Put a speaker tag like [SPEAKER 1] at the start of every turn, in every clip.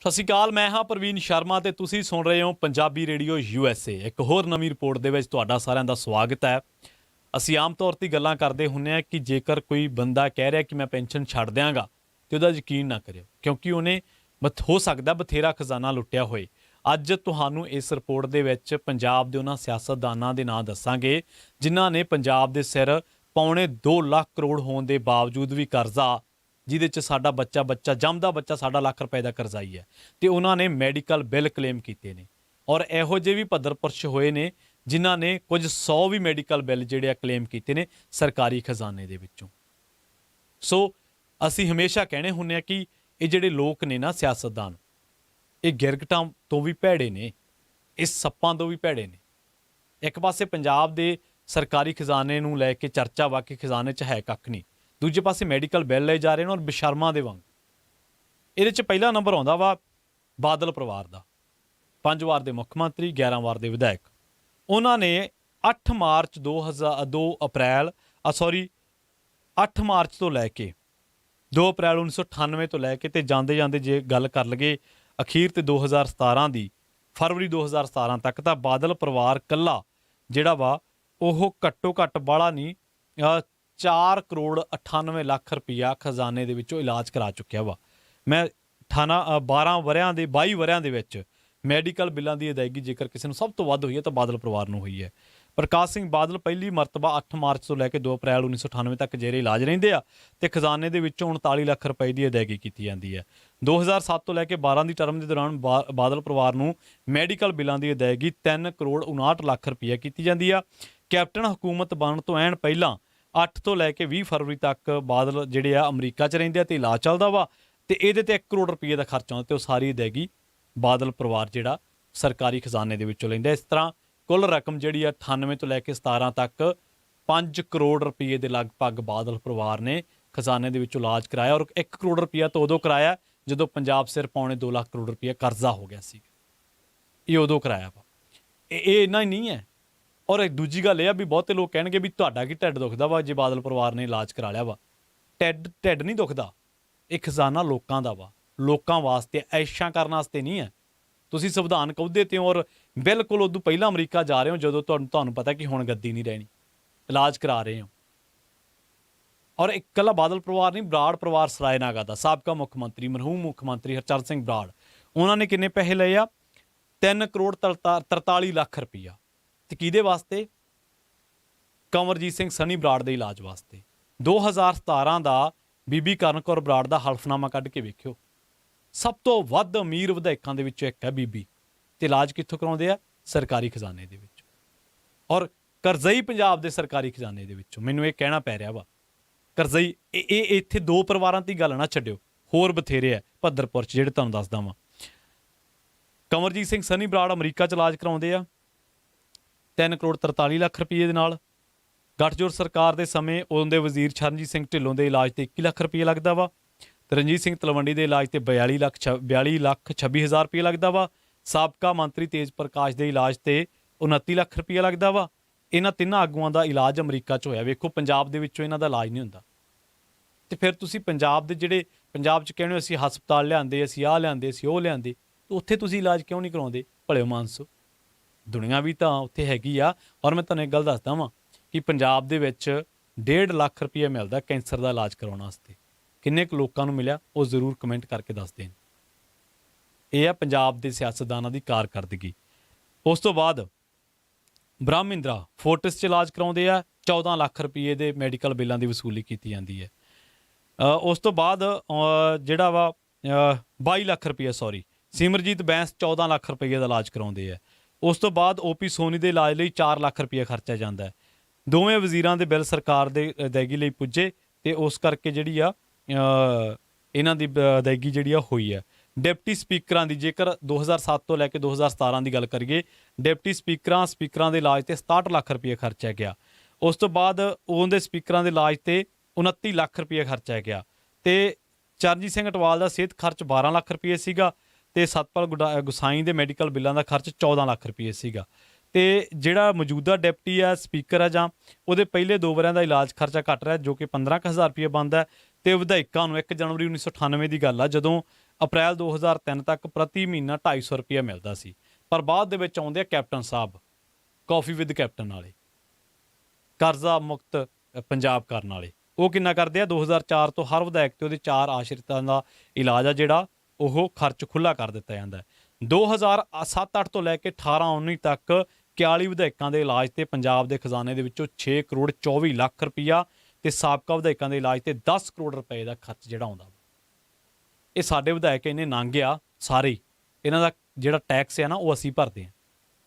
[SPEAKER 1] ਸਤਿ ਸ਼੍ਰੀ ਅਕਾਲ। ਮੈਂ ਹਾਂ ਪ੍ਰਵੀਨ ਸ਼ਰਮਾ ਤੇ ਤੁਸੀਂ ਸੁਣ ਰਹੇ ਹੋ ਪੰਜਾਬੀ ਰੇਡੀਓ USA। ਇੱਕ ਹੋਰ ਨਵੀਂ ਰਿਪੋਰਟ ਦੇ ਵਿੱਚ ਤੁਹਾਡਾ ਸਾਰਿਆਂ ਦਾ ਸਵਾਗਤ ਹੈ। ਅਸੀਂ ਆਮ ਤੌਰ 'ਤੇ ਗੱਲਾਂ ਕਰਦੇ ਹੁੰਦੇ ਹਾਂ ਕਿ ਜੇਕਰ ਕੋਈ ਬੰਦਾ ਕਹਿ ਰਿਹਾ ਕਿ ਮੈਂ ਪੈਨਸ਼ਨ ਛੱਡ ਦਿਆਂਗਾ ਤੇ ਉਹਦਾ ਯਕੀਨ ਨਾ ਕਰਿਓ, ਕਿਉਂਕਿ ਉਹਨੇ ਹੋ ਸਕਦਾ ਬਥੇਰਾ ਖਜ਼ਾਨਾ ਲੁੱਟਿਆ ਹੋਏ। ਅੱਜ ਤੁਹਾਨੂੰ ਇਸ ਰਿਪੋਰਟ ਦੇ ਵਿੱਚ ਪੰਜਾਬ ਦੇ ਉਹਨਾਂ ਸਿਆਸਤਦਾਨਾਂ ਦੇ ਨਾਂ ਦੱਸਾਂਗੇ ਜਿਨ੍ਹਾਂ ਨੇ ਪੰਜਾਬ ਦੇ ਸਿਰ ਪੌਣੇ 2 ਲੱਖ ਕਰੋੜ ਹੋਣ ਦੇ ਬਾਵਜੂਦ ਵੀ ਕਰਜ਼ਾ, ਜਿਹਦੇ 'ਚ ਸਾਡਾ ਬੱਚਾ ਜੰਮਦਾ ਬੱਚਾ ਸਾਡਾ ਲੱਖ ਰੁਪਏ ਦਾ ਕਰਜ਼ਾਈ ਹੈ, ਤੇ ਉਹਨਾਂ ਨੇ ਮੈਡੀਕਲ ਬਿੱਲ ਕਲੇਮ ਕੀਤੇ ਨੇ। ਔਰ ਇਹੋ ਜਿਹੇ ਵੀ ਭੱਦਰ ਪੁਰਸ਼ ਹੋਏ ਨੇ ਜਿਨ੍ਹਾਂ ਨੇ ਕੁਝ 100 ਵੀ ਮੈਡੀਕਲ ਬਿੱਲ ਜਿਹੜੇ ਆ ਕਲੇਮ ਕੀਤੇ ਨੇ ਸਰਕਾਰੀ ਖਜ਼ਾਨੇ ਦੇ ਵਿੱਚੋਂ। ਸੋ ਅਸੀਂ ਹਮੇਸ਼ਾ ਕਹਿਣੇ ਹੁੰਦੇ ਆ ਕਿ ਇਹ ਜਿਹੜੇ ਲੋਕ ਨੇ ਨਾ ਸਿਆਸਤਦਾਨ, ਇਹ ਗਿਰਗਟਾਂ ਤੋਂ ਵੀ ਭੈੜੇ ਨੇ, ਇਸ ਸੱਪਾਂ ਤੋਂ ਵੀ ਭੈੜੇ ਨੇ। ਇੱਕ ਪਾਸੇ ਪੰਜਾਬ ਦੇ ਸਰਕਾਰੀ ਖਜ਼ਾਨੇ ਨੂੰ ਲੈ ਕੇ ਚਰਚਾ ਵਾ ਕਿ ਖਜ਼ਾਨੇ 'ਚ ਹੈ ਕੱਖ ਨਹੀਂ, ਦੂਜੇ ਪਾਸੇ ਮੈਡੀਕਲ ਬਿੱਲ ਲਏ ਜਾ ਰਹੇ ਨੇ ਔਰ ਬੇਸ਼ਰਮਾਂ ਦੇ ਵਾਂਗ। ਇਹਦੇ 'ਚ ਪਹਿਲਾ ਨੰਬਰ ਆਉਂਦਾ ਵਾ ਬਾਦਲ ਪਰਿਵਾਰ ਦਾ। 5 ਵਾਰ ਦੇ ਮੁੱਖ ਮੰਤਰੀ, 11 ਵਾਰ ਦੇ ਵਿਧਾਇਕ। ਉਹਨਾਂ ਨੇ 8 ਮਾਰਚ ਤੋਂ ਲੈ ਕੇ 2 ਅਪ੍ਰੈਲ 1998 ਤੋਂ ਲੈ ਕੇ ਤੇ ਜਾਂਦੇ ਜਾਂਦੇ ਜੇ ਗੱਲ ਕਰ ਲਈਏ ਅਖੀਰ ਤੇ 2017 ਦੀ ਫਰਵਰੀ 2017 ਤੱਕ, ਤਾਂ ਬਾਦਲ ਪਰਿਵਾਰ ਕੱਲਾ ਜਿਹੜਾ ਵਾ ਉਹ ਘੱਟੋ ਘੱਟ ਬਾਹਲਾ ਨਹੀਂ 4 ਕਰੋੜ 98 ਲੱਖ ਰੁਪਈਆ ਖਜ਼ਾਨੇ ਦੇ ਵਿੱਚੋਂ ਇਲਾਜ ਕਰਾ ਚੁੱਕਿਆ ਵਾ। ਮੈਂ 22 ਵਰਿਆਂ ਦੇ ਵਿੱਚ ਮੈਡੀਕਲ ਬਿੱਲਾਂ ਦੀ ਅਦਾਇਗੀ ਜੇਕਰ ਕਿਸੇ ਨੂੰ ਸਭ ਤੋਂ ਵੱਧ ਹੋਈ ਹੈ ਤਾਂ ਬਾਦਲ ਪਰਿਵਾਰ ਨੂੰ ਹੋਈ ਹੈ। ਪ੍ਰਕਾਸ਼ ਸਿੰਘ ਬਾਦਲ ਪਹਿਲੀ ਮਰਤਬਾ 8 ਮਾਰਚ ਤੋਂ ਲੈ ਕੇ 2 ਅਪ੍ਰੈਲ 1998 ਤੱਕ ਜੇਰੇ ਇਲਾਜ ਰਹਿੰਦੇ ਆ ਤੇ ਖਜ਼ਾਨੇ ਦੇ ਵਿੱਚੋਂ 39 ਲੱਖ ਰੁਪਏ ਦੀ ਅਦਾਇਗੀ ਕੀਤੀ ਜਾਂਦੀ ਹੈ। 2007 ਤੋਂ ਲੈ ਕੇ 12 ਦੀ ਟਰਮ ਦੇ ਦੌਰਾਨ ਬਾਦਲ ਪਰਿਵਾਰ ਨੂੰ ਮੈਡੀਕਲ ਬਿੱਲਾਂ ਦੀ ਅਦਾਇਗੀ 3 ਕਰੋੜ 59 ਲੱਖ ਰੁਪਈਆ ਕੀਤੀ ਜਾਂਦੀ ਆ। ਕੈਪਟਨ ਹੁਕੂਮਤ ਬਣਨ ਤੋਂ ਐਨ ਪਹਿਲਾਂ 8 ਤੋਂ ਲੈ ਕੇ 20 ਫਰਵਰੀ ਤੱਕ ਬਾਦਲ ਜਿਹੜੇ ਆ ਅਮਰੀਕਾ 'ਚ ਰਹਿੰਦੇ ਆ ਤੇ ਇਲਾਜ ਚੱਲਦਾ ਵਾ, ਤੇ ਇਹਦੇ ਤੇ 1 ਕਰੋੜ ਰੁਪਏ ਦਾ ਖਰਚਾ ਆਉਂਦਾ ਤੇ ਉਹ ਸਾਰੀ ਅਦਾਇਗੀ ਬਾਦਲ ਪਰਿਵਾਰ ਜਿਹੜਾ ਸਰਕਾਰੀ ਖਜ਼ਾਨੇ ਦੇ ਵਿੱਚੋਂ ਲੈਂਦਾ। ਇਸ ਤਰ੍ਹਾਂ ਕੁੱਲ ਰਕਮ ਜਿਹੜੀ ਆ 98 ਤੋਂ ਲੈ ਕੇ 17 ਤੱਕ 5 ਕਰੋੜ ਰੁਪਏ ਦੇ ਲਗਭਗ ਬਾਦਲ ਪਰਿਵਾਰ ਨੇ ਖਜ਼ਾਨੇ ਦੇ ਵਿੱਚੋਂ ਇਲਾਜ ਕਰਾਇਆ। ਔਰ 1 ਕਰੋੜ ਰੁਪਇਆ ਤਾਂ ਉਦੋਂ ਕਰਾਇਆ ਜਦੋਂ ਪੰਜਾਬ ਸਿਰ ਪੌਣੇ 2 ਲੱਖ ਕਰੋੜ ਰੁਪਇਆ ਕਰਜ਼ਾ ਹੋ ਗਿਆ ਸੀ, ਇਹ ਉਦੋਂ ਕਰਾਇਆ ਵਾ। ਇਹ ਇੰਨਾ ਹੀ ਨਹੀਂ ਹੈ। ਔਰ ਇੱਕ ਦੂਜੀ ਗੱਲ ਇਹ ਆ ਵੀ ਬਹੁਤੇ ਲੋਕ ਕਹਿਣਗੇ ਵੀ ਤੁਹਾਡਾ ਕੀ ਢਿੱਡ ਦੁਖਦਾ ਵਾ ਜੇ ਬਾਦਲ ਪਰਿਵਾਰ ਨੇ ਇਲਾਜ ਕਰਾ ਲਿਆ ਵਾ। ਢਿੱਡ ਨਹੀਂ ਦੁਖਦਾ, ਇਹ ਖਜ਼ਾਨਾ ਲੋਕਾਂ ਦਾ ਵਾ, ਲੋਕਾਂ ਵਾਸਤੇ, ਐਸ਼ਾਂ ਕਰਨ ਵਾਸਤੇ ਨਹੀਂ ਹੈ। ਤੁਸੀਂ ਸੰਵਿਧਾਨ ਕਹਦੇ ਤੇ ਔਰ ਬਿਲਕੁਲ ਉਦੋਂ ਪਹਿਲਾਂ ਅਮਰੀਕਾ ਜਾ ਰਹੇ ਹੋ ਜਦੋਂ ਤੁਹਾਨੂੰ ਪਤਾ ਕਿ ਹੁਣ ਗੱਦੀ ਨਹੀਂ ਰਹਿਣੀ, ਇਲਾਜ ਕਰਾ ਰਹੇ ਹੋ। ਔਰ ਇਕੱਲਾ ਬਾਦਲ ਪਰਿਵਾਰ ਨਹੀਂ, ਬਰਾੜ ਪਰਿਵਾਰ ਸਰਾਇਨਾਗਾ ਦਾ ਸਾਬਕਾ ਮੁੱਖ ਮੰਤਰੀ, ਮਰਹੂਮ ਮੁੱਖ ਮੰਤਰੀ ਹਰਚਰਨ ਸਿੰਘ ਬਰਾੜ, ਉਹਨਾਂ ਨੇ ਕਿੰਨੇ ਪੈਸੇ ਲਏ ਆ? 3 ਕਰੋੜ 43 ਲੱਖ ਰੁਪਈਆ। ਤੇ ਕਿਹਦੇ ਵਾਸਤੇ? ਕੰਵਰਜੀਤ ਸਿੰਘ ਸਨੀ ਬਰਾੜ ਦੇ ਇਲਾਜ ਵਾਸਤੇ। 2017 ਦਾ ਬੀਬੀ ਕਰਨ ਕੌਰ ਬਰਾੜ ਦਾ ਹਲਫਨਾਮਾ ਕੱਢ ਕੇ ਵੇਖਿਓ, ਸਭ ਤੋਂ ਵੱਧ ਅਮੀਰ ਵਿਧਾਇਕਾਂ ਦੇ ਵਿੱਚੋਂ ਇੱਕ ਹੈ ਬੀਬੀ, ਤੇ ਇਲਾਜ ਕਿੱਥੋਂ ਕਰਾਉਂਦੇ ਆ? ਸਰਕਾਰੀ ਖਜ਼ਾਨੇ ਦੇ ਵਿੱਚ। ਔਰ ਕਰਜ਼ਈ ਪੰਜਾਬ ਦੇ ਸਰਕਾਰੀ ਖਜ਼ਾਨੇ ਦੇ ਵਿੱਚੋਂ। ਮੈਨੂੰ ਇਹ ਕਹਿਣਾ ਪੈ ਰਿਹਾ ਵਾ ਕਰਜ਼ਈ। ਇਹ ਇੱਥੇ 2 ਪਰਿਵਾਰਾਂ ਦੀ ਗੱਲ ਨਾ ਛੱਡਿਓ, ਹੋਰ ਬਥੇਰੇ ਆ ਭੱਦਰਪੁਰ 'ਚ ਜਿਹੜੇ ਤੁਹਾਨੂੰ ਦੱਸਦਾ ਵਾਂ। ਕੰਵਰਜੀਤ ਸਿੰਘ ਸਨੀ ਬਰਾੜ ਅਮਰੀਕਾ 'ਚ ਇਲਾਜ ਕਰਾਉਂਦੇ ਆ 3 ਕਰੋੜ 43 ਲੱਖ ਰੁਪਏ ਦੇ ਨਾਲ। ਗੱਠਜੋੜ ਸਰਕਾਰ ਦੇ ਸਮੇਂ ਉਦੋਂ ਦੇ ਵਜ਼ੀਰ ਚਰਨਜੀਤ ਸਿੰਘ ਢਿੱਲੋਂ ਦੇ ਇਲਾਜ ਤੇ 21 ਲੱਖ ਰੁਪਏ ਲੱਗਦਾ ਵਾ। ਤੇ ਰਣਜੀਤ ਸਿੰਘ ਤਲਵੰਡੀ ਦੇ ਇਲਾਜ ਤੇ 42 ਲੱਖ 26 ਹਜ਼ਾਰ ਰੁਪਏ ਲੱਗਦਾ ਵਾ। ਸਾਬਕਾ ਮੰਤਰੀ ਤੇਜ ਪ੍ਰਕਾਸ਼ ਦੇ ਇਲਾਜ ਤੇ 29 ਲੱਖ ਰੁਪਏ ਲੱਗਦਾ ਵਾ। ਇਹਨਾਂ ਤਿੰਨਾਂ ਆਗੂਆਂ ਦਾ ਇਲਾਜ ਅਮਰੀਕਾ 'ਚ ਹੋਇਆ। ਵੇਖੋ ਪੰਜਾਬ ਦੇ ਵਿੱਚੋਂ ਇਹਨਾਂ ਦਾ ਇਲਾਜ ਨਹੀਂ ਹੁੰਦਾ। ਤੇ ਫਿਰ ਤੁਸੀਂ ਪੰਜਾਬ ਦੇ ਜਿਹੜੇ ਪੰਜਾਬ 'ਚ ਕਹਿੰਦੇ ਅਸੀਂ ਹਸਪਤਾਲ ਲਿਆਂਦੇ, ਅਸੀਂ ਆਹ ਲਿਆਂਦੇ, ਅਸੀਂ ਉਹ ਲਿਆਂਦੇ, ਉੱਥੇ ਤੁਸੀਂ ਇਲਾਜ ਕਿਉਂ ਨਹੀਂ ਕਰਾਉਂਦੇ? ਭਲਿਓ ਮਾਨਸੋ, ਦੁਨੀਆ ਵੀ ਤਾਂ ਉੱਥੇ ਹੈਗੀ ਆ। ਔਰ ਮੈਂ ਤੁਹਾਨੂੰ ਇੱਕ ਗੱਲ ਦੱਸਦਾ ਵਾਂ ਕਿ ਪੰਜਾਬ ਦੇ ਵਿੱਚ 1.5 ਲੱਖ ਰੁਪਏ ਮਿਲਦਾ ਕੈਂਸਰ ਦਾ ਇਲਾਜ ਕਰਾਉਣ ਵਾਸਤੇ। ਕਿੰਨੇ ਕੁ ਲੋਕਾਂ ਨੂੰ ਮਿਲਿਆ ਉਹ ਜ਼ਰੂਰ ਕਮੈਂਟ ਕਰਕੇ ਦੱਸ ਦੇਣ। ਇਹ ਆ ਪੰਜਾਬ ਦੇ ਸਿਆਸਤਦਾਨਾਂ ਦੀ ਕਾਰਕਰਦਗੀ। ਉਸ ਤੋਂ ਬਾਅਦ ਬ੍ਰਹਮਿੰਦਰਾ ਫੋਰਟਿਸ 'ਚ ਇਲਾਜ ਕਰਾਉਂਦੇ ਆ, 14 ਲੱਖ ਰੁਪਏ ਦੇ ਮੈਡੀਕਲ ਬਿੱਲਾਂ ਦੀ ਵਸੂਲੀ ਕੀਤੀ ਜਾਂਦੀ ਹੈ। ਉਸ ਤੋਂ ਬਾਅਦ ਜਿਹੜਾ ਵਾ 22 ਲੱਖ ਰੁਪਏ ਸਿਮਰਜੀਤ ਬੈਂਸ 14 ਲੱਖ ਰੁਪਏ ਦਾ ਇਲਾਜ ਕਰਾਉਂਦੇ ਆ। ਉਸ ਤੋਂ ਬਾਅਦ OP ਸੋਨੀ ਦੇ ਇਲਾਜ ਲਈ 4 ਲੱਖ ਰੁਪਏ ਖਰਚਿਆ ਜਾਂਦਾ ਹੈ। ਦੋਵੇਂ ਵਜ਼ੀਰਾਂ ਦੇ ਬਿੱਲ ਸਰਕਾਰ ਦੇ ਅਦਾਇਗੀ ਲਈ ਪੁੱਜੇ ਤੇ ਉਸ ਕਰਕੇ ਜਿਹੜੀ ਆ ਇਹਨਾਂ ਦੀ ਅਦਾਇਗੀ ਜਿਹੜੀ ਆ ਹੋਈ ਹੈ। ਡਿਪਟੀ ਸਪੀਕਰਾਂ ਦੀ ਜੇਕਰ 2007 ਤੋਂ ਲੈ ਕੇ 2017 ਦੀ ਗੱਲ ਕਰੀਏ, ਡਿਪਟੀ ਸਪੀਕਰਾਂ ਦੇ ਇਲਾਜ ਤੇ 67 ਲੱਖ ਰੁਪਏ ਖਰਚਿਆ ਗਿਆ। ਉਸ ਤੋਂ ਬਾਅਦ ਉਹਦੇ ਸਪੀਕਰਾਂ ਦੇ ਇਲਾਜ ਤੇ 29 ਲੱਖ ਰੁਪਏ ਖਰਚਿਆ ਗਿਆ। ਤੇ ਚਰਨਜੀਤ ਸਿੰਘ ਅਟਵਾਲ ਦਾ ਸਿਹਤ ਖਰਚ 12 ਲੱਖ ਰੁਪਏ ਸੀਗਾ ਤੇ ਸਤਪਾਲ ਗੁਸਾਈ ਦੇ ਮੈਡੀਕਲ ਬਿੱਲਾਂ ਦਾ ਖਰਚ 14 ਲੱਖ ਰੁਪਏ ਸੀਗਾ। ਤੇ ਜਿਹੜਾ ਮੌਜੂਦਾ ਡਿਪਟੀ ਆ ਸਪੀਕਰ ਆ ਜਾਂ ਉਹਦੇ ਪਹਿਲੇ 2 ਵਰਿਆਂ ਦਾ ਇਲਾਜ ਖਰਚਾ ਘੱਟ ਰਿਹਾ ਜੋ ਕਿ 15,000 ਰੁਪਏ ਬਣਦਾ। ਤੇ ਵਿਧਾਇਕਾਂ ਨੂੰ 1 ਜਨਵਰੀ 1998 ਦੀ ਗੱਲ ਆ ਜਦੋਂ ਅਪ੍ਰੈਲ 2003 ਤੱਕ ਪ੍ਰਤੀ ਮਹੀਨਾ 250 ਰੁਪਇਆ ਮਿਲਦਾ ਸੀ। ਪਰ ਬਾਅਦ ਦੇ ਵਿੱਚ ਆਉਂਦੇ ਆ captain Sahib, coffee with captain ਵਾਲੇ, ਕਰਜ਼ਾ ਮੁਕਤ ਪੰਜਾਬ ਕਰਨ ਵਾਲੇ। ਉਹ ਕਿੰਨਾ ਕਰਦੇ ਆ, 2004 ਤੋਂ ਹਰ ਵਿਧਾਇਕ ਤੇ ਉਹਦੇ 4 ਆਸ਼ਰਿਤਾਂ ਦਾ ਇਲਾਜ ਆ ਜਿਹੜਾ ਉਹ ਖਰਚ ਖੁੱਲ੍ਹਾ ਕਰ ਦਿੱਤਾ ਜਾਂਦਾ ਹੈ। 2007-8 ਤੋਂ ਲੈ ਕੇ 18-19 ਤੱਕ 41 ਵਿਧਾਇਕਾਂ ਦੇ ਇਲਾਜ ਤੇ ਪੰਜਾਬ ਦੇ ਖਜ਼ਾਨੇ ਦੇ ਵਿੱਚੋਂ 6 ਕਰੋੜ 24 ਲੱਖ ਰੁਪਈਆ ਤੇ ਸਾਬਕਾ ਵਿਧਾਇਕਾਂ ਦੇ ਇਲਾਜ ਤੇ 10 ਕਰੋੜ ਰੁਪਏ ਦਾ ਖਰਚ ਜਿਹੜਾ ਆਉਂਦਾ। ਇਹ ਸਾਡੇ ਵਿਧਾਇਕ ਇੰਨੇ ਨੰਗ ਆ ਸਾਰੇ, ਇਹਨਾਂ ਦਾ ਜਿਹੜਾ ਟੈਕਸ ਹੈ ਨਾ ਉਹ ਅਸੀਂ ਭਰਦੇ ਹਾਂ।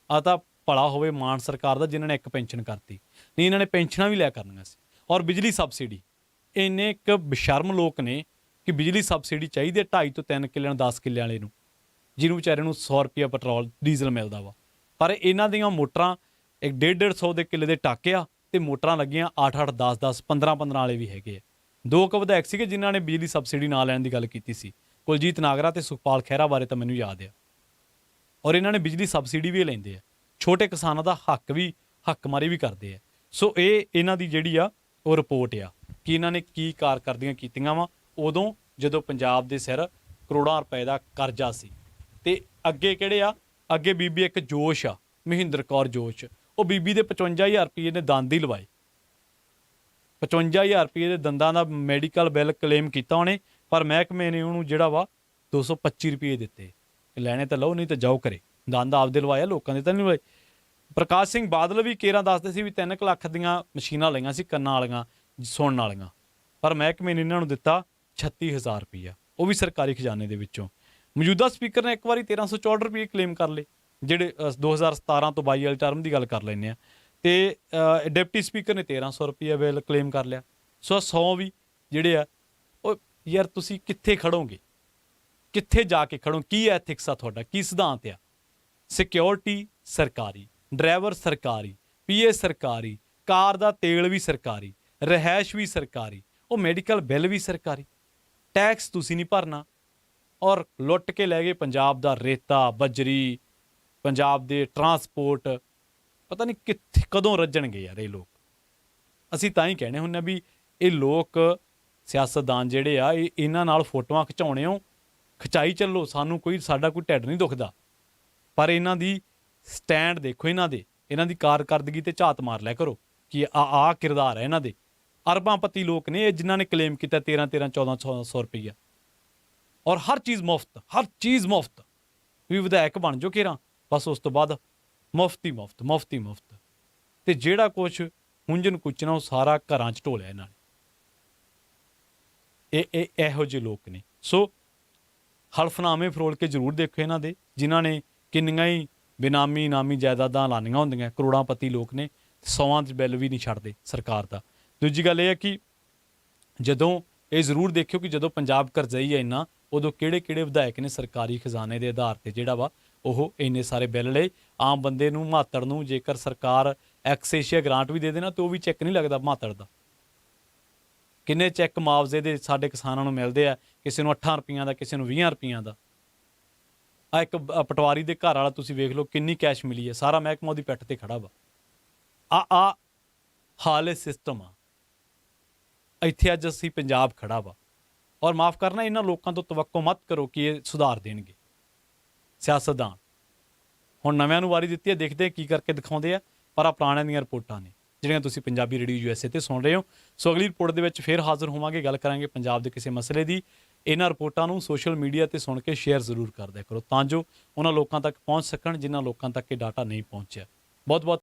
[SPEAKER 1] ਆ ਤਾਂ ਭਲਾ ਹੋਵੇ ਮਾਨ ਸਰਕਾਰ ਦਾ ਜਿਨ੍ਹਾਂ ਨੇ ਇੱਕ ਪੈਨਸ਼ਨ ਕਰਤੀ, ਨਹੀਂ ਇਹਨਾਂ ਨੇ ਪੈਨਸ਼ਨਾਂ ਵੀ ਲਿਆ ਕਰਨੀਆਂ ਸੀ। ਔਰ ਬਿਜਲੀ ਸਬਸਿਡੀ, ਇੰਨੇ ਇੱਕ ਬੇਸ਼ਰਮ ਲੋਕ ਨੇ ਕਿ ਬਿਜਲੀ ਸਬਸਿਡੀ ਚਾਹੀਦੀ ਹੈ 2.5 ਤੋਂ 3 ਕਿੱਲਿਆਂ 10 ਕਿੱਲਿਆਂ ਵਾਲੇ ਨੂੰ, ਜਿਹਨੂੰ ਵਿਚਾਰੇ ਨੂੰ 100 ਰੁਪਇਆ ਪੈਟਰੋਲ ਡੀਜ਼ਲ ਮਿਲਦਾ ਵਾ। ਪਰ ਇਹਨਾਂ ਦੀਆਂ ਮੋਟਰਾਂ 150-150 ਦੇ ਕਿੱਲੇ ਦੇ ਟਾਕੇ ਆ ਤੇ ਮੋਟਰਾਂ ਲੱਗੀਆਂ 8-8, 10-10, 15-15 ਵਾਲੇ ਵੀ ਹੈਗੇ ਆ। 2 ਕੁ ਵਿਧਾਇਕ ਸੀਗੇ ਜਿਨ੍ਹਾਂ ਨੇ ਬਿਜਲੀ ਸਬਸਿਡੀ ਨਾ ਲੈਣ ਦੀ ਗੱਲ ਕੀਤੀ ਸੀ, ਕੁਲਜੀਤ ਨਾਗਰਾ ਤੇ ਸੁਖਪਾਲ ਖਹਿਰਾ ਬਾਰੇ ਤਾਂ ਮੈਨੂੰ ਯਾਦ ਆ। ਔਰ ਇਹਨਾਂ ਨੇ ਬਿਜਲੀ ਸਬਸਿਡੀ ਵੀ ਲੈਂਦੇ ਆ, ਛੋਟੇ ਕਿਸਾਨਾਂ ਦਾ ਹੱਕਮਾਰੀ ਵੀ ਕਰਦੇ ਆ। ਸੋ ਇਹ ਇਹਨਾਂ ਦੀ ਜਿਹੜੀ ਆ ਉਹ ਰਿਪੋਰਟ ਆ ਕਿ ਇਹਨਾਂ ਨੇ ਕੀ ਕਾਰਕਰਦੀਆਂ ਕੀਤੀਆਂ ਵਾ ਉਦੋਂ ਜਦੋਂ ਪੰਜਾਬ ਦੇ ਸਿਰ ਕਰੋੜਾਂ ਰੁਪਏ ਦਾ ਕਰਜ਼ਾ ਸੀ। ਤੇ ਅੱਗੇ ਕਿਹੜੇ ਆ, ਅੱਗੇ ਬੀਬੀ ਇੱਕ ਜੋਸ਼ ਆ, ਮਹਿੰਦਰ ਕੌਰ ਜੋਸ਼, ਉਹ ਬੀਬੀ ਦੇ 55,000 ਰੁਪਏ ਨੇ ਦੰਦ ਹੀ ਲਵਾਏ। 55,000 ਰੁਪਏ ਦੇ ਦੰਦਾਂ ਦਾ ਮੈਡੀਕਲ ਬਿੱਲ ਕਲੇਮ ਕੀਤਾ ਉਹਨੇ, ਪਰ ਮਹਿਕਮੇ ਨੇ ਉਹਨੂੰ ਜਿਹੜਾ ਵਾ 225 ਰੁਪਏ ਦਿੱਤੇ। ਲੈਣੇ ਤਾਂ ਲਓ, ਨਹੀਂ ਤਾਂ ਜਾਓ ਕਰੇ। ਦੰਦ ਆਪਦੇ ਲਵਾਇਆ, ਲੋਕਾਂ ਦੇ ਤਾਂ ਨਹੀਂ ਲਵਾਏ। ਪ੍ਰਕਾਸ਼ ਸਿੰਘ ਬਾਦਲ ਵੀ ਕੇਰਾਂ ਦੱਸਦੇ ਸੀ ਵੀ 3 ਲੱਖ ਦੀਆਂ ਮਸ਼ੀਨਾਂ ਲਈਆਂ ਸੀ ਕੰਨਾਂ ਵਾਲੀਆਂ, ਸੁਣਨ ਵਾਲੀਆਂ, ਪਰ ਮਹਿਕਮੇ ਨੇ ਇਹਨਾਂ ਨੂੰ ਦਿੱਤਾ 36,000 ਰੁਪਈਆ, ਉਹ ਵੀ ਸਰਕਾਰੀ ਖਜ਼ਾਨੇ ਦੇ ਵਿੱਚੋਂ। ਮੌਜੂਦਾ ਸਪੀਕਰ ਨੇ ਇੱਕ ਵਾਰੀ 1,364 ਰੁਪਏ ਕਲੇਮ ਕਰ ਲਏ, ਜਿਹੜੇ 2017 ਤੋਂ 22 ਵਾਲੀ ਟਰਮ ਦੀ ਗੱਲ ਕਰ ਲੈਂਦੇ ਆ। ਤੇ ਡਿਪਟੀ ਸਪੀਕਰ ਨੇ 1,300 ਰੁਪਈਆ ਬਿੱਲ ਕਲੇਮ ਕਰ ਲਿਆ। ਸੋ 100 ਵੀ ਜਿਹੜੇ ਆ ਉਹ ਯਾਰ ਤੁਸੀਂ ਕਿੱਥੇ ਖੜੋਗੇ, ਕਿੱਥੇ ਜਾ ਕੇ ਖੜੋ? ਕੀ ਐਥਿਕਸ ਆ ਤੁਹਾਡਾ, ਕੀ ਸਿਧਾਂਤ ਆ? ਸਿਕਿਉਰਿਟੀ ਸਰਕਾਰੀ, ਡਰਾਈਵਰ ਸਰਕਾਰੀ, ਪੀਏ ਸਰਕਾਰੀ, ਕਾਰ ਦਾ ਤੇਲ ਵੀ ਸਰਕਾਰੀ, ਰਿਹਾਇਸ਼ ਵੀ ਸਰਕਾਰੀ, ਉਹ ਮੈਡੀਕਲ ਬਿੱਲ ਵੀ ਸਰਕਾਰੀ, ਟੈਕਸ ਤੁਸੀਂ ਨਹੀਂ ਭਰਨਾ। ਔਰ ਲੁੱਟ ਕੇ ਲੈ ਗਏ ਪੰਜਾਬ ਦਾ ਰੇਤਾ, ਬਜਰੀ, ਪੰਜਾਬ ਦੇ ਟਰਾਂਸਪੋਰਟ, ਪਤਾ ਨਹੀਂ ਕਿੱਥੇ ਕਦੋਂ ਰੱਜਣਗੇ ਯਾਰ ਇਹ ਲੋਕ। ਅਸੀਂ ਤਾਂ ਹੀ ਕਹਿੰਦੇ ਹੁੰਦੇ ਹਾਂ ਵੀ ਇਹ ਲੋਕ ਸਿਆਸਤਦਾਨ ਜਿਹੜੇ ਆ ਇਹਨਾਂ ਨਾਲ ਫੋਟੋਆਂ ਖਿਚਾਉਣੇ ਹੋ, ਖਿਚਾਈ ਚੱਲੋ, ਸਾਡਾ ਕੋਈ ਢਿੱਡ ਨਹੀਂ ਦੁਖਦਾ। ਪਰ ਇਹਨਾਂ ਦੀ ਸਟੈਂਡ ਦੇਖੋ, ਇਹਨਾਂ ਦੀ ਕਾਰਕਰਦਗੀ ਤੇ ਝਾਤ ਮਾਰ ਲਿਆ ਕਰੋ ਕਿ ਆ ਕਿਰਦਾਰ ਹੈ ਇਹਨਾਂ ਦੇ। ਅਰਬਾਂਪਤੀ ਲੋਕ ਨੇ ਇਹ ਜਿਨ੍ਹਾਂ ਨੇ ਕਲੇਮ ਕੀਤਾ 13-13, 1400 ਰੁਪਈਆ, ਔਰ ਹਰ ਚੀਜ਼ ਮੁਫਤ। ਵੀ ਵਿਧਾਇਕ ਬਣ ਜਾਓ ਘੇਰਾਂ, ਬਸ ਉਸ ਤੋਂ ਬਾਅਦ ਮੁਫਤ। ਤੇ ਜਿਹੜਾ ਕੁਛ ਹੁੰਜਣ ਕੁਚਣਾ ਉਹ ਸਾਰਾ ਘਰਾਂ 'ਚ ਢੋਲਿਆ ਇਹਨਾਂ ਨੇ। ਇਹ ਇਹੋ ਜਿਹੇ ਲੋਕ ਨੇ। ਸੋ ਹਲਫਨਾਮੇ ਫਰੋਲ ਕੇ ਜ਼ਰੂਰ ਦੇਖੋ ਇਹਨਾਂ ਦੇ, ਜਿਨ੍ਹਾਂ ਨੇ ਕਿੰਨੀਆਂ ਹੀ ਬੇਨਾਮੀ ਇਨਾਮੀ ਜਾਇਦਾਦਾਂ ਲਾਨੀਆਂ ਹੁੰਦੀਆਂ। ਕਰੋੜਾਂਪਤੀ ਲੋਕ ਨੇ, 100ਵਾਂ 'ਚ ਬਿੱਲ ਵੀ ਨਹੀਂ ਛੱਡਦੇ ਸਰਕਾਰ ਦਾ। ਦੂਜੀ ਗੱਲ ਇਹ ਹੈ ਕਿ ਜਦੋਂ ਇਹ ਜ਼ਰੂਰ ਦੇਖਿਓ ਕਿ ਜਦੋਂ ਪੰਜਾਬ ਕਰਜ਼ਈ ਹੈ ਇੰਨਾ, ਉਦੋਂ ਕਿਹੜੇ ਵਿਧਾਇਕ ਨੇ ਸਰਕਾਰੀ ਖਜ਼ਾਨੇ ਦੇ ਆਧਾਰ ਤੇ ਜਿਹੜਾ ਵਾ ਉਹ ਇੰਨੇ ਸਾਰੇ ਬਿੱਲ ਲਏ। ਆਮ ਬੰਦੇ ਨੂੰ, ਮਹਾਤੜ ਨੂੰ, ਜੇਕਰ ਸਰਕਾਰ ਐਕਸੇਸ਼ੀਆ ਗ੍ਰਾਂਟ ਵੀ ਦੇ ਦੇਣਾ ਤੇ ਉਹ ਵੀ ਚੈੱਕ ਨਹੀਂ ਲੱਗਦਾ ਮਹਾਤੜ ਦਾ। ਕਿੰਨੇ ਚੈੱਕ ਮੁਆਵਜ਼ੇ ਦੇ ਸਾਡੇ ਕਿਸਾਨਾਂ ਨੂੰ ਮਿਲਦੇ ਆ, ਕਿਸੇ ਨੂੰ 8 ਰੁਪਈਆਂ ਦਾ, ਕਿਸੇ ਨੂੰ 20 ਰੁਪਈਆਂ ਦਾ। ਆ ਇੱਕ ਪਟਵਾਰੀ ਦੇ ਘਰ ਵਾਲਾ ਤੁਸੀਂ ਵੇਖ ਲਓ ਕਿੰਨੀ ਕੈਸ਼ ਮਿਲੀ ਹੈ, ਸਾਰਾ ਮਹਿਕਮਾ ਉਹਦੀ ਪਿੱਠ ਤੇ ਖੜਾ ਵਾ। ਆ ਹਾਲੇ ਸਿਸਟਮ ਆ, ਇੱਥੇ ਅੱਜ ਅਸੀਂ ਪੰਜਾਬ ਖੜਾ ਵਾ। ਔਰ ਮਾਫ ਕਰਨਾ, ਇਹਨਾਂ ਲੋਕਾਂ ਤੋਂ ਤਵੱਕੋ ਮਤ ਕਰੋ ਕਿ ਇਹ ਸੁਧਾਰ ਦੇਣਗੇ ਸਿਆਸਤਦਾਨ। ਹੁਣ ਨਵਿਆਂ ਨੂੰ ਵਾਰੀ ਦਿੱਤੀ ਹੈ, ਦੇਖਦੇ ਕੀ ਕਰਕੇ ਦਿਖਾਉਂਦੇ ਆ। ਪਰ ਆ ਪੁਰਾਣਿਆਂ ਦੀਆਂ ਰਿਪੋਰਟਾਂ ਨੇ ਜਿਹੜੀਆਂ ਤੁਸੀਂ ਪੰਜਾਬੀ ਰੇਡੀਓ USA ਤੇ ਸੁਣ ਰਹੇ ਹੋ। ਸੋ ਅਗਲੀ ਰਿਪੋਰਟ ਦੇ ਵਿੱਚ ਫਿਰ ਹਾਜ਼ਰ ਹੋਵਾਂਗੇ, ਗੱਲ ਕਰਾਂਗੇ ਪੰਜਾਬ ਦੇ ਕਿਸੇ ਮਸਲੇ ਦੀ। ਇਹਨਾਂ ਰਿਪੋਰਟਾਂ ਨੂੰ ਸੋਸ਼ਲ ਮੀਡੀਆ ਤੇ ਸੁਣ ਕੇ ਸ਼ੇਅਰ ਜ਼ਰੂਰ ਕਰ ਦਿਆ ਕਰੋ ਤਾਂ ਜੋ ਉਹਨਾਂ ਲੋਕਾਂ ਤੱਕ ਪਹੁੰਚ ਸਕਣ ਜਿਨ੍ਹਾਂ ਲੋਕਾਂ ਤੱਕ ਇਹ ਡਾਟਾ ਨਹੀਂ ਪਹੁੰਚਿਆ। ਬਹੁਤ ਬਹੁਤ